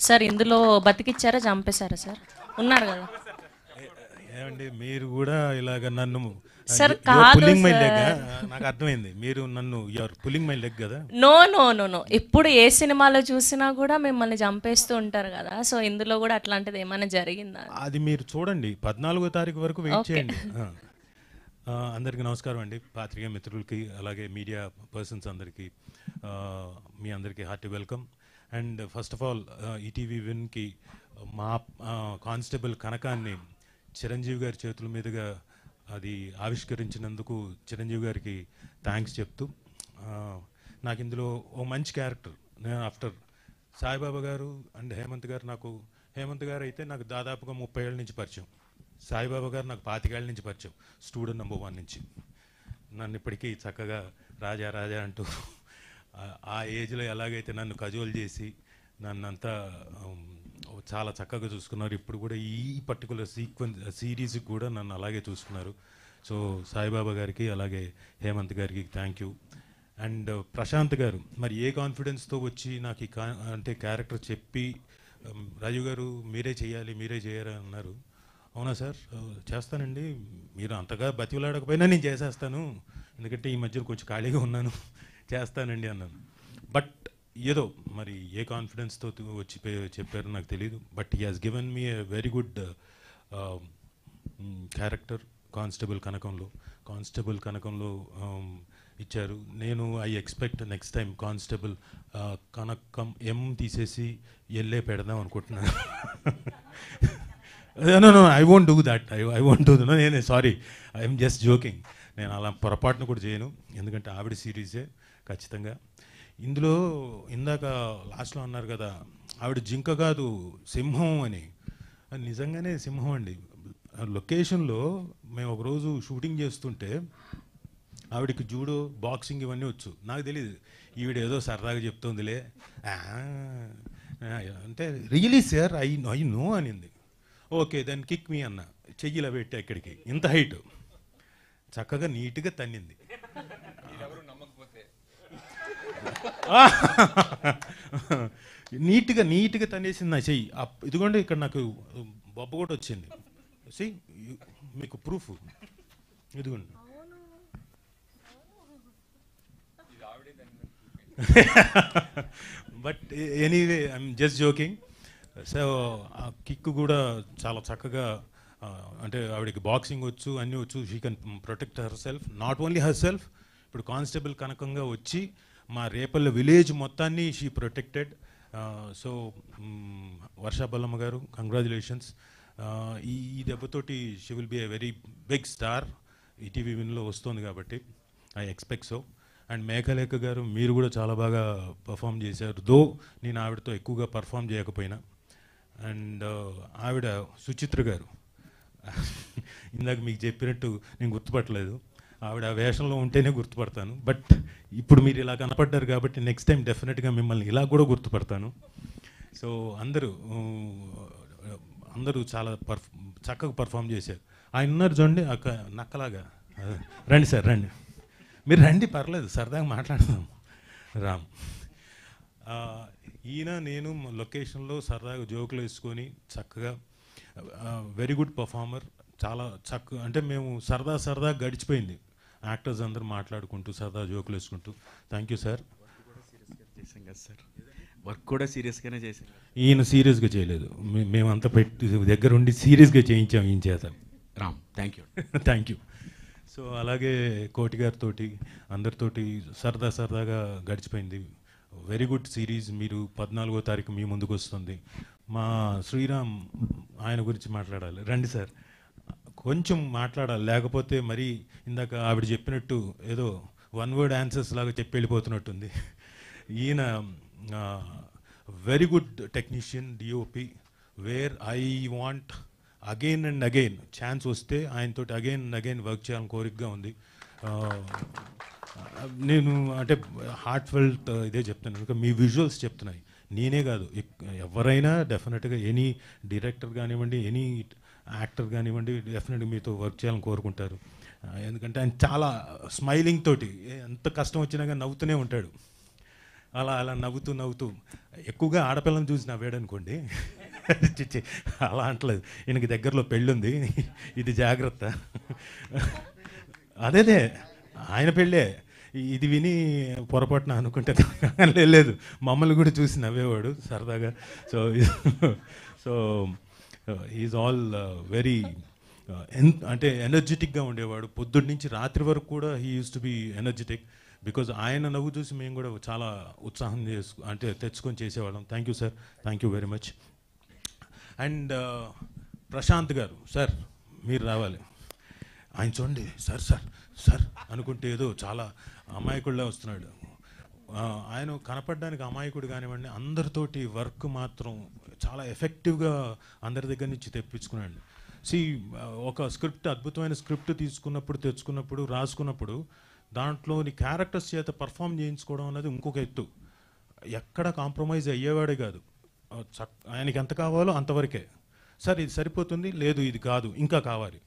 Sir ఇందులో బతికిచ్చారా చంపేశారా sir? ఉన్నారు కదా ఏమండి మీరు కూడా ఇలాగ నన్ను సార్? కాదు పుల్లింగ్ మై లెగ్. సార్. నాకు అర్థమైంది, మీరు నన్ను యూఆర్ పుల్లింగ్ మై లెగ్ కదా. నో నో నో నో, ఎప్పుడు ఏ సినిమాలో చూసినా కూడా మిమ్మల్ని చంపేస్తూ ఉంటారు కదా, సో ఇందులో కూడా అట్లాంటిది ఏమైనా జరిగిందా? అది మీరు చూడండి, 14వ తారీఖు వరకు వెయిట్ Okay. చేయండి. అందరికీ నమస్కారం అండి, పాత్రికేయ మిత్రులకి అలాగే మీడియా పర్సన్స్ అందరికీ మీ అందరికీ hearty welcome. And first of all ETV విన్కి మా కానిస్టేబుల్ కనకాన్ని చిరంజీవి గారి చేతుల మీదుగా అది ఆవిష్కరించినందుకు చిరంజీవి గారికి థ్యాంక్స్ చెప్తూ, నాకు ఇందులో ఓ మంచి క్యారెక్టర్. నేను ఆఫ్టర్ సాయిబాబా గారు అండ్ హేమంత్ గారు అయితే నాకు దాదాపుగా 30 ఏళ్ళ నుంచి పరిచయం. సాయిబాబా గారు నాకు 25 ఏళ్ళ నుంచి పరిచయం, స్టూడెంట్ నెంబర్ 1 నుంచి. నన్ను ఇప్పటికీ చక్కగా రాజా రాజా అంటూ ఆ ఏజ్లో ఎలాగైతే నన్ను కజోల్ చేసి నన్నంతా చాలా చక్కగా చూసుకున్నారు. ఇప్పుడు కూడా ఈ పర్టికులర్ సిరీస్కి కూడా నన్ను అలాగే చూసుకున్నారు. సో సాయిబాబా గారికి అలాగే హేమంత్ గారికి థ్యాంక్ యూ. అండ్ ప్రశాంత్ గారు మరి ఏ కాన్ఫిడెన్స్తో వచ్చి నాకు ఈ అంటే క్యారెక్టర్ చెప్పి, రాజు గారు మీరే చేయాలి మీరే చేయరు అన్నారు. అవునా సార్, చేస్తానండి, మీరు అంతగా బతిలాడకపోయినా నేను చేసేస్తాను, ఎందుకంటే ఈ మధ్యన కొంచెం ఖాళీగా ఉన్నాను, చేస్తానండి అన్నాను. బట్ ఏదో మరి ఏ కాన్ఫిడెన్స్తో వచ్చి చెప్పారో నాకు తెలియదు. But he has given me a very good character constable కనకంలో ఇచ్చారు. నేను I expect next time constable Kanakam ఎం తీసేసి ఎల్లే పెడదాం అనుకుంటున్నాను. No I won't do that, I won't do. నేనే సారీ, ఐఎమ్ జస్ట్ జోకింగ్. నేను అలా పొరపాటును కూడా చేయను, ఎందుకంటే ఆవిడ సిరీసే ఖచ్చితంగా. ఇందులో ఇందాక లాస్ట్లో అన్నారు కదా, ఆవిడ జింక కాదు సింహం అని. అది నిజంగానే సింహం అండి. లొకేషన్లో మేము ఒకరోజు షూటింగ్ చేస్తుంటే ఆవిడకి జూడో బాక్సింగ్ ఇవన్నీ వచ్చు. నాకు తెలియదు, ఈవిడ ఏదో సరదాగా చెప్తుందిలే అంటే, రియలీ సార్ ఐ నో అనింది. ఓకే దెన్ కిక్ మీ అన్న, చెయ్యిలా పెట్టా ఇక్కడికి, ఇంత హైట్, చక్కగా నీట్గా తన్నింది. నీట్గా తన్నేసింది నా చెయ్యి. ఇదిగోండి ఇక్కడ నాకు బొబ్బ కూడా వచ్చింది. సి మీకు ప్రూఫ్ ఇదిగోండి. But anyway I'm just joking. So ఆ కిక్ కూడా చాలా చక్కగా, అంటే ఆవిడకి బాక్సింగ్ వచ్చు, అన్నీ వచ్చు. She can protect herself, not only herself. ఇప్పుడు కానిస్టేబుల్ కనకంగా వచ్చి మా రేపల్ల విలేజ్ మొత్తాన్ని she protected. So Varsha Ballamma గారు కంగ్రాచులేషన్స్. ఈ దెబ్బతోటి she will be a very big star. ETV విన్లో వస్తుంది కాబట్టి I expect so. And Meghalekha గారు మీరు కూడా చాలా బాగా పర్ఫామ్ చేశారు, దో నేను ఆవిడతో ఎక్కువగా పర్ఫామ్ చేయకపోయినా. అండ్ ఆవిడ సుచిత్ర గారు, ఇందాక మీకు చెప్పినట్టు నేను గుర్తుపట్టలేదు, ఆవిడ వేషంలో ఉంటేనే గుర్తుపడతాను. బట్ ఇప్పుడు మీరు ఇలా కనపడ్డారు కాబట్టి నెక్స్ట్ టైం డెఫినెట్గా మిమ్మల్ని ఇలా కూడా గుర్తుపడతాను. సో అందరూ చాలా చక్కగా పర్ఫామ్ చేశారు. ఆయన ఉన్నారు చూడండి నక్కలాగా, రండి సార్ రండి, మీరు రండి, పర్లేదు సరదాగా మాట్లాడదాం. రామ్ ఈయన నేను లొకేషన్లో సరదాగా జోకులు వేసుకొని చక్కగా, వెరీ గుడ్ పర్ఫార్మర్, చాలా చక్కగా, అంటే మేము సరదా గడిచిపోయింది యాక్టర్స్ అందరూ మాట్లాడుకుంటూ సరదా జోకులు వేసుకుంటూ. Thank you sir. వర్క్ కూడా సీరియస్గానే చేశాం. ఈయన సీరియస్గా చేయలేదు, మేమంతా పెట్టి దగ్గరుండి సీరియస్గా చేయించాం ఈయన చేత. Ram thank you. Thank you. So అలాగే కోటి గారితోటి అందరితోటి సరదాగా గడిచిపోయింది. Very good series. మీరు 14వ తారీఖు మీ ముందుకు వస్తుంది. మా శ్రీరామ్, ఆయన గురించి మాట్లాడాలి, రండి సార్, కొంచెం మాట్లాడాలి, లేకపోతే మరి ఇందాక ఆవిడ చెప్పినట్టు ఏదో వన్ వర్డ్ ఆన్సర్స్ లాగా చెప్పి వెళ్ళిపోతున్నట్టుంది. ఈయన very good technician, DOP, where I want again and again chance వస్తే ఆయనతోటి అగైన్ అండ్ అగైన్ వర్క్ చేయాలని కోరికగా ఉంది. నేను అంటే హార్ట్ ఫెల్ట్ ఇదే చెప్తాను, ఇంకా మీ విజువల్స్ చెప్తున్నాయి, నేనే కాదు ఎవరైనా డెఫినెట్గా ఎనీ డైరెక్టర్ కానివ్వండి, ఎనీ యాక్టర్ కానివ్వండి, డెఫినెట్గా మీతో వర్క్ చేయాలని కోరుకుంటారు. ఎందుకంటే ఆయన చాలా స్మైలింగ్ తోటి ఎంత కష్టం వచ్చినా కానీ నవ్వుతూనే ఉంటాడు. అలా అలా నవ్వుతూ నవ్వుతూ ఎక్కువగా ఆడపిల్లని చూసి నవ్వాడనుకోండి, చిచ్చి అలా అంటలేదు, ఈయనకి దగ్గరలో పెళ్ళుంది, ఇది జాగ్రత్త. అదేదే ఆయన పెళ్ళే, ఇది విని పొరపాటున అనుకుంటే లేదు, మమ్మల్ని కూడా చూసి నవ్వేవాడు సరదాగా. So so is all very అంటే ఎనర్జెటిక్గా ఉండేవాడు. పొద్దున్న నుంచి రాత్రి వరకు కూడా he used to be energetic. Because ఆయన నవ్వు చూసి మేము కూడా చాలా ఉత్సాహం అంటే తెచ్చుకొని చేసేవాళ్ళం. Thank you sir, thank you very much. And Prashanth garu, sir మీరు రావాలి. ఆయన చూడండి, సార్ సార్ సార్ అనుకుంటే ఏదో చాలా అమాయకుడిలా వస్తున్నాడు. ఆయన కనపడడానికి అమాయకుడు కానివ్వండి, అందరితోటి వర్క్ మాత్రం చాలా ఎఫెక్టివ్గా అందరి దగ్గర నుంచి తెప్పించుకున్నాడు. ఒక స్క్రిప్ట్, అద్భుతమైన స్క్రిప్ట్ తెచ్చుకున్నప్పుడు రాసుకున్నప్పుడు దాంట్లోని క్యారెక్టర్స్ చేత పర్ఫామ్ చేయించుకోవడం అనేది ఇంకొక ఎత్తు. ఎక్కడ కాంప్రమైజ్ అయ్యేవాడే కాదు. ఆయనకి ఎంత కావాలో అంతవరకే, సార్ ఇది సరిపోతుంది, లేదు ఇది కాదు, ఇంకా కావాలి,